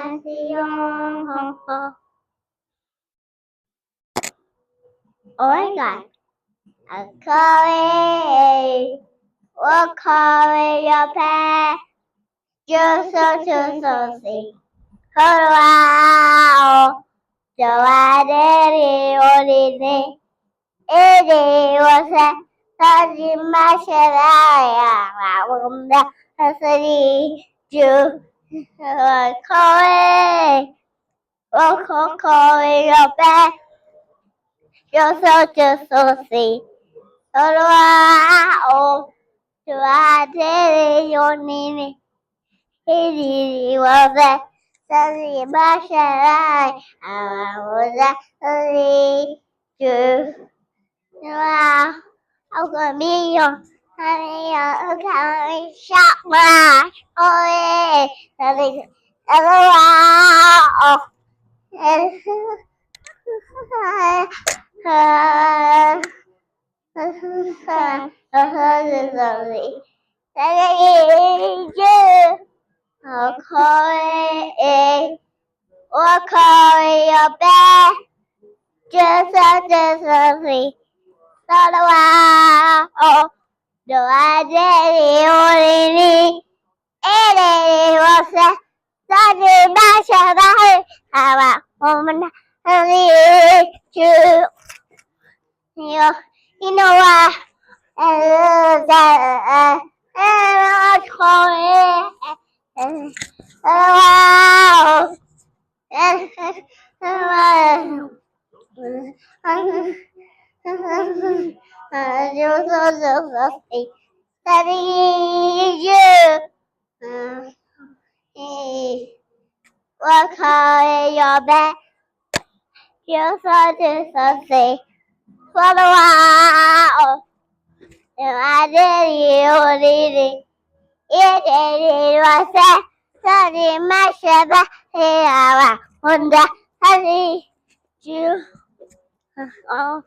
Oh my God. I'm calling. We're calling your past. Just so see. Wow. So I did it. It was a study machine. I want the city. You are calling. We're calling your past. Just so see. Wow. So I did it. Your name. It was a sunny machine. I was a sunny. Wow. Ông cười mi rồi. Hai cái shop mà. Ôi. Là gì? Wow. Okay, your bed. Just a free. Wow. Do I really? It was a sunny day. How woman you you know what? Wow. You're so study you. Work hard in your bed. You're so sick. For a while. I did it. It was a study my shabba. I wonder how did you oh,